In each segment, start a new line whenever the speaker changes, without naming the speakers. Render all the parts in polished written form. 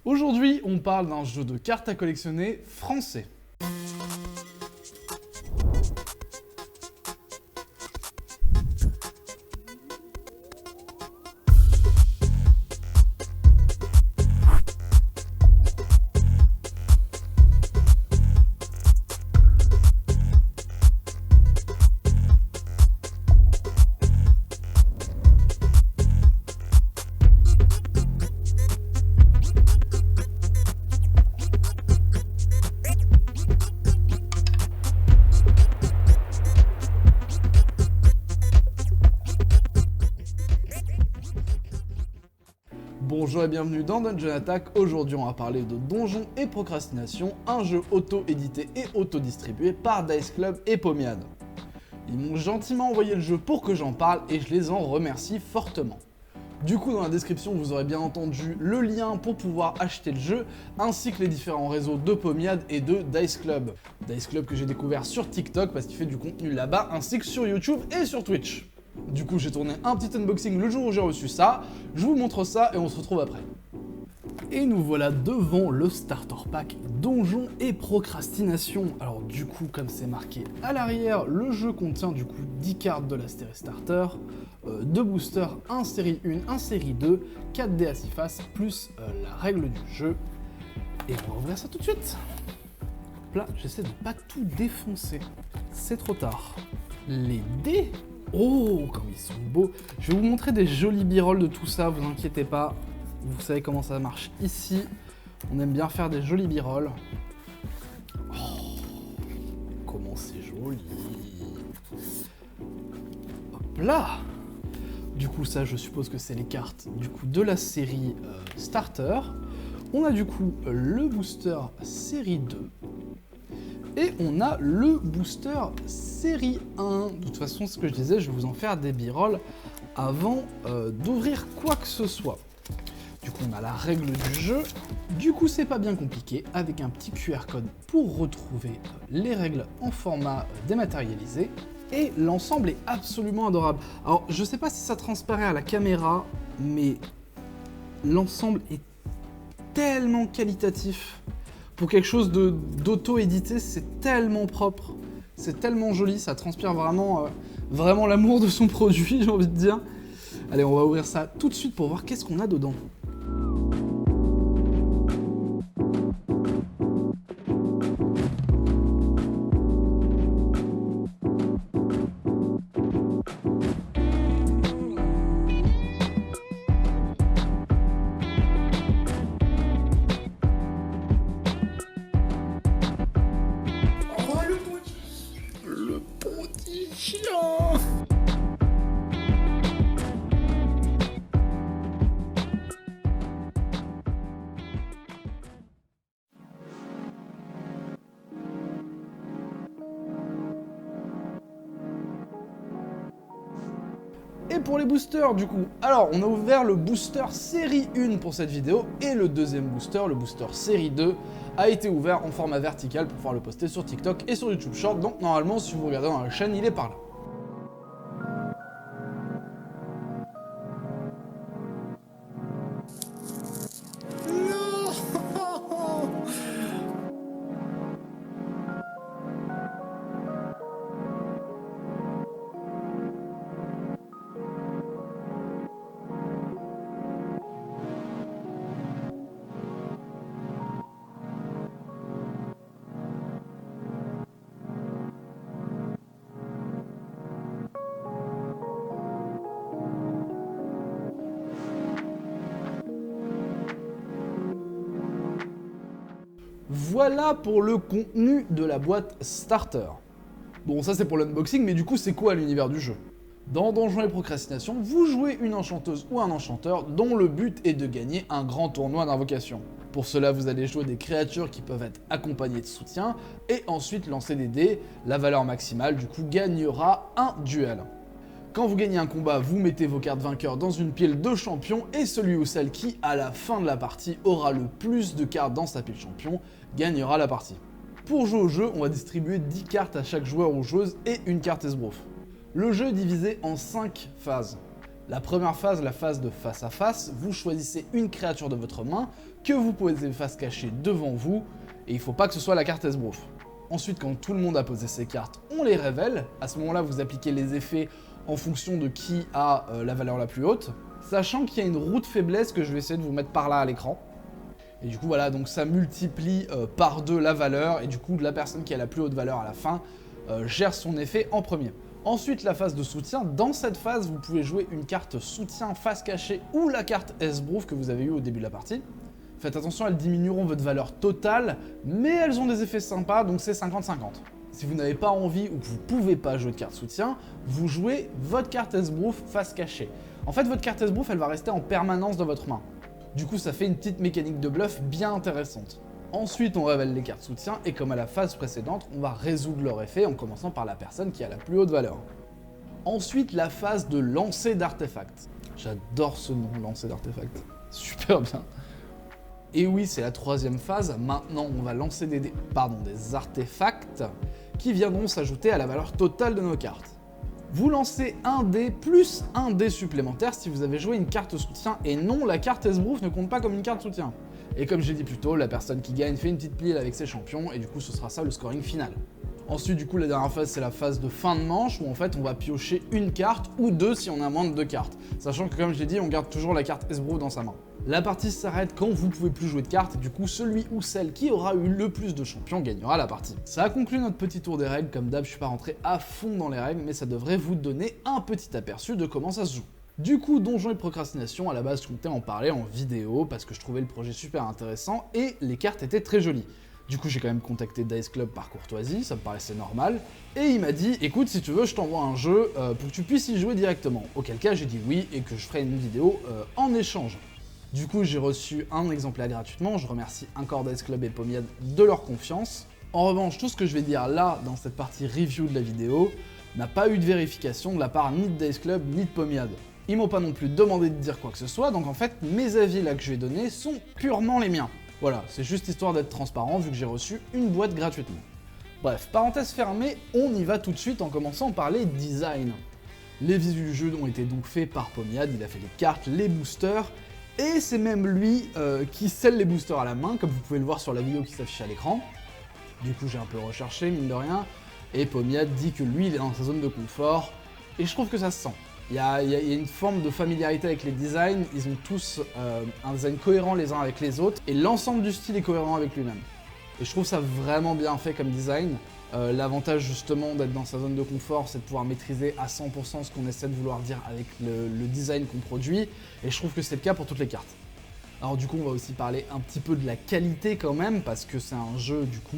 Aujourd'hui, on parle d'un jeu de cartes à collectionner français. Bonjour et bienvenue dans Dungeon Attack. Aujourd'hui on va parler de Donjons et Procrastination, un jeu auto-édité et auto-distribué par Dice Club et Pomiad. Ils m'ont gentiment envoyé le jeu pour que j'en parle et je les en remercie fortement. Du coup dans la description vous aurez bien entendu le lien pour pouvoir acheter le jeu, ainsi que les différents réseaux de Pomiad et de Dice Club. Dice Club que j'ai découvert sur TikTok parce qu'il fait du contenu là-bas, ainsi que sur YouTube et sur Twitch. Du coup, j'ai tourné un petit unboxing le jour où j'ai reçu ça. Je vous montre ça et on se retrouve après. Et nous voilà devant le starter pack Donjons et Procrastination. Alors du coup, comme c'est marqué à l'arrière, le jeu contient du coup 10 cartes de la série starter, 2 boosters, un série 1, un série 2, 4 dés à 6 faces, plus la règle du jeu. Et on va ouvrir ça tout de suite. Hop là, j'essaie de pas tout défoncer. C'est trop tard. Les dés. Oh, comme ils sont beaux. Je vais vous montrer des jolis b-rolls de tout ça, vous inquiétez pas. Vous savez comment ça marche ici. On aime bien faire des jolis b-rolls. Oh, comment c'est joli. Hop là. Du coup, ça, je suppose que c'est les cartes du coup de la série Starter. On a du coup le booster série 2. Et on a le booster série 1. De toute façon, ce que je disais, je vais vous en faire des b-rolls avant d'ouvrir quoi que ce soit. Du coup, on a la règle du jeu. Du coup, c'est pas bien compliqué, avec un petit QR code pour retrouver les règles en format dématérialisé. Et l'ensemble est absolument adorable. Alors, je sais pas si ça transparaît à la caméra, mais l'ensemble est tellement qualitatif. Pour quelque chose d'auto-édité, c'est tellement propre, c'est tellement joli, ça transpire vraiment, vraiment l'amour de son produit, j'ai envie de dire. Allez, on va ouvrir ça tout de suite pour voir qu'est-ce qu'on a dedans. Et pour les boosters du coup, alors on a ouvert le booster série 1 pour cette vidéo et le deuxième booster, le booster série 2, a été ouvert en format vertical pour pouvoir le poster sur TikTok et sur YouTube Short, donc normalement si vous regardez dans la chaîne, il est par là. Voilà pour le contenu de la boîte Starter. Bon, ça c'est pour l'unboxing, mais du coup c'est quoi l'univers du jeu? Dans Donjons et Procrastination, vous jouez une enchanteuse ou un enchanteur dont le but est de gagner un grand tournoi d'invocation. Pour cela, vous allez jouer des créatures qui peuvent être accompagnées de soutien et ensuite lancer des dés. La valeur maximale du coup gagnera un duel. Quand vous gagnez un combat, vous mettez vos cartes vainqueurs dans une pile de champions et celui ou celle qui, à la fin de la partie, aura le plus de cartes dans sa pile champion, gagnera la partie. Pour jouer au jeu, on va distribuer 10 cartes à chaque joueur ou joueuse et une carte esbrouf. Le jeu est divisé en 5 phases. La première phase, la phase de face à face, vous choisissez une créature de votre main que vous posez face cachée devant vous, et il ne faut pas que ce soit la carte Esbrouf. Ensuite, quand tout le monde a posé ses cartes, on les révèle. À ce moment-là, vous appliquez les effets en fonction de qui a la valeur la plus haute, sachant qu'il y a une roue de faiblesse que je vais essayer de vous mettre par là à l'écran. Et du coup, voilà, donc ça multiplie par 2 la valeur, et du coup, la personne qui a la plus haute valeur à la fin gère son effet en premier. Ensuite, la phase de soutien. Dans cette phase, vous pouvez jouer une carte soutien face cachée ou la carte Esbrouf que vous avez eue au début de la partie. Faites attention, elles diminueront votre valeur totale, mais elles ont des effets sympas, donc c'est 50-50. Si vous n'avez pas envie ou que vous ne pouvez pas jouer de carte soutien, vous jouez votre carte Esbrouf face cachée. En fait, votre carte Esbrouf, elle va rester en permanence dans votre main. Du coup, ça fait une petite mécanique de bluff bien intéressante. Ensuite, on révèle les cartes soutien et comme à la phase précédente, on va résoudre leur effet en commençant par la personne qui a la plus haute valeur. Ensuite, la phase de lancer d'artefacts. J'adore ce nom, lancer d'artefacts. Super bien. Et oui, c'est la troisième phase. Maintenant, on va lancer des artefacts qui viendront s'ajouter à la valeur totale de nos cartes. Vous lancez un dé plus un dé supplémentaire si vous avez joué une carte soutien et non, la carte Esbrouf ne compte pas comme une carte soutien. Et comme j'ai dit plus tôt, la personne qui gagne fait une petite pile avec ses champions et du coup ce sera ça le scoring final. Ensuite du coup la dernière phase c'est la phase de fin de manche où en fait on va piocher une carte ou 2 si on a moins de 2 cartes. Sachant que comme je l'ai dit on garde toujours la carte Esbrouf dans sa main. La partie s'arrête quand vous pouvez plus jouer de cartes et du coup celui ou celle qui aura eu le plus de champions gagnera la partie. Ça a conclu notre petit tour des règles, comme d'hab je suis pas rentré à fond dans les règles mais ça devrait vous donner un petit aperçu de comment ça se joue. Du coup, Donjons et Procrastination, à la base je comptais en parler en vidéo parce que je trouvais le projet super intéressant et les cartes étaient très jolies. Du coup, j'ai quand même contacté Dice Club par courtoisie, ça me paraissait normal, et il m'a dit « Écoute, si tu veux, je t'envoie un jeu pour que tu puisses y jouer directement. » Auquel cas, j'ai dit oui et que je ferai une vidéo en échange. Du coup, j'ai reçu un exemplaire gratuitement, je remercie encore Dice Club et Pomiade de leur confiance. En revanche, tout ce que je vais dire là, dans cette partie review de la vidéo, n'a pas eu de vérification de la part ni de Dice Club ni de Pomiade. Ils m'ont pas non plus demandé de dire quoi que ce soit, donc en fait, mes avis là que je vais donner sont purement les miens. Voilà, c'est juste histoire d'être transparent vu que j'ai reçu une boîte gratuitement. Bref, parenthèse fermée, on y va tout de suite en commençant par les designs. Les visuels du jeu ont été donc faits par Pomiade, il a fait les cartes, les boosters, et c'est même lui qui scelle les boosters à la main, comme vous pouvez le voir sur la vidéo qui s'affiche à l'écran. Du coup, j'ai un peu recherché, mine de rien, et Pomiade dit que lui, il est dans sa zone de confort, et je trouve que ça se sent. Il y a une forme de familiarité avec les designs, ils ont tous un design cohérent les uns avec les autres, et l'ensemble du style est cohérent avec lui-même. Et je trouve ça vraiment bien fait comme design. L'avantage justement d'être dans sa zone de confort, c'est de pouvoir maîtriser à 100% ce qu'on essaie de vouloir dire avec le design qu'on produit, et je trouve que c'est le cas pour toutes les cartes. Alors du coup, on va aussi parler un petit peu de la qualité quand même, parce que c'est un jeu du coup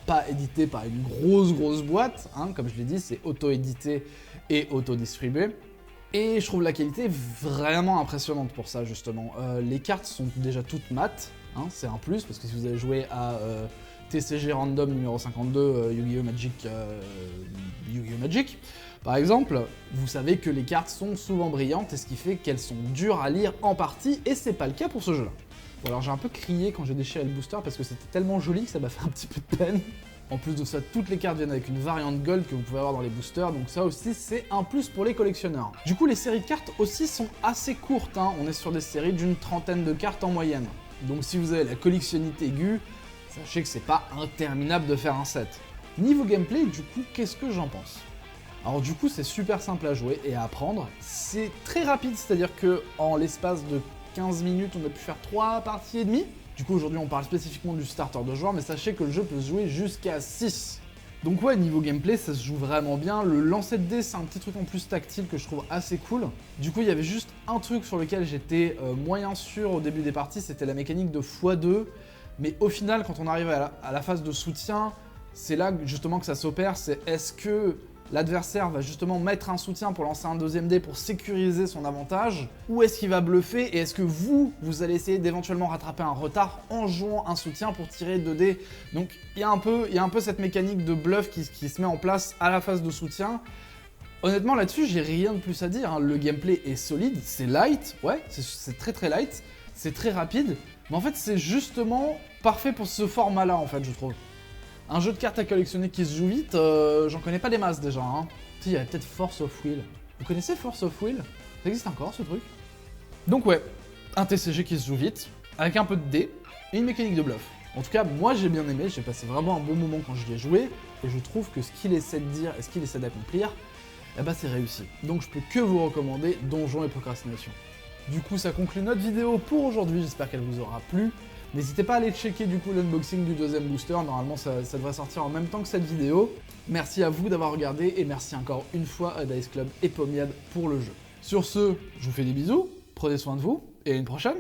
pas édité par une grosse boîte, hein, comme je l'ai dit, c'est auto-édité et auto-distribué. Et je trouve la qualité vraiment impressionnante pour ça justement. Les cartes sont déjà toutes mates, hein, c'est un plus, parce que si vous avez joué à TCG Random numéro 52, Yu-Gi-Oh! Magic, par exemple, vous savez que les cartes sont souvent brillantes, et ce qui fait qu'elles sont dures à lire en partie, et c'est pas le cas pour ce jeu-là. Bon, alors j'ai un peu crié quand j'ai déchiré le booster, parce que c'était tellement joli que ça m'a fait un petit peu de peine. En plus de ça, toutes les cartes viennent avec une variante gold que vous pouvez avoir dans les boosters, donc ça aussi c'est un plus pour les collectionneurs. Du coup, les séries de cartes aussi sont assez courtes, hein. On est sur des séries d'une 30aine de cartes en moyenne. Donc si vous avez la collectionnite aiguë, sachez que c'est pas interminable de faire un set. Niveau gameplay, du coup, qu'est-ce que j'en pense? Alors du coup, c'est super simple à jouer et à apprendre. C'est très rapide, c'est-à-dire que en l'espace de 15 minutes, on a pu faire 3 parties et demie. Du coup, aujourd'hui, on parle spécifiquement du starter de joueur, mais sachez que le jeu peut se jouer jusqu'à 6. Donc ouais, niveau gameplay, ça se joue vraiment bien. Le lancer de dés, c'est un petit truc en plus tactile que je trouve assez cool. Du coup, il y avait juste un truc sur lequel j'étais moyen sûr au début des parties, c'était la mécanique de x2. Mais au final, quand on arrive à la phase de soutien, c'est là justement que ça s'opère, c'est est-ce que l'adversaire va justement mettre un soutien pour lancer un deuxième dé pour sécuriser son avantage, ou est-ce qu'il va bluffer et est-ce que vous allez essayer d'éventuellement rattraper un retard en jouant un soutien pour tirer 2 dés. Donc il y a un peu cette mécanique de bluff qui se met en place à la phase de soutien. Honnêtement là-dessus, j'ai rien de plus à dire, hein. Le gameplay est solide, c'est light, ouais, c'est très light, c'est très rapide, mais en fait c'est justement parfait pour ce format-là en fait, je trouve. Un jeu de cartes à collectionner qui se joue vite, j'en connais pas des masses déjà. Hein. Il y a peut-être Force of Will. Vous connaissez Force of Will? Ça existe encore ce truc? Donc ouais, un TCG qui se joue vite, avec un peu de dés, et une mécanique de bluff. En tout cas, moi j'ai bien aimé, j'ai passé vraiment un bon moment quand j'y ai joué, et je trouve que ce qu'il essaie de dire et ce qu'il essaie d'accomplir, eh ben c'est réussi. Donc je peux que vous recommander Donjons et Procrastination. Du coup, ça conclut notre vidéo pour aujourd'hui, j'espère qu'elle vous aura plu. N'hésitez pas à aller checker du coup l'unboxing du deuxième booster, normalement ça devrait sortir en même temps que cette vidéo. Merci à vous d'avoir regardé, et merci encore une fois à Dice Club et Pomiade pour le jeu. Sur ce, je vous fais des bisous, prenez soin de vous, et à une prochaine.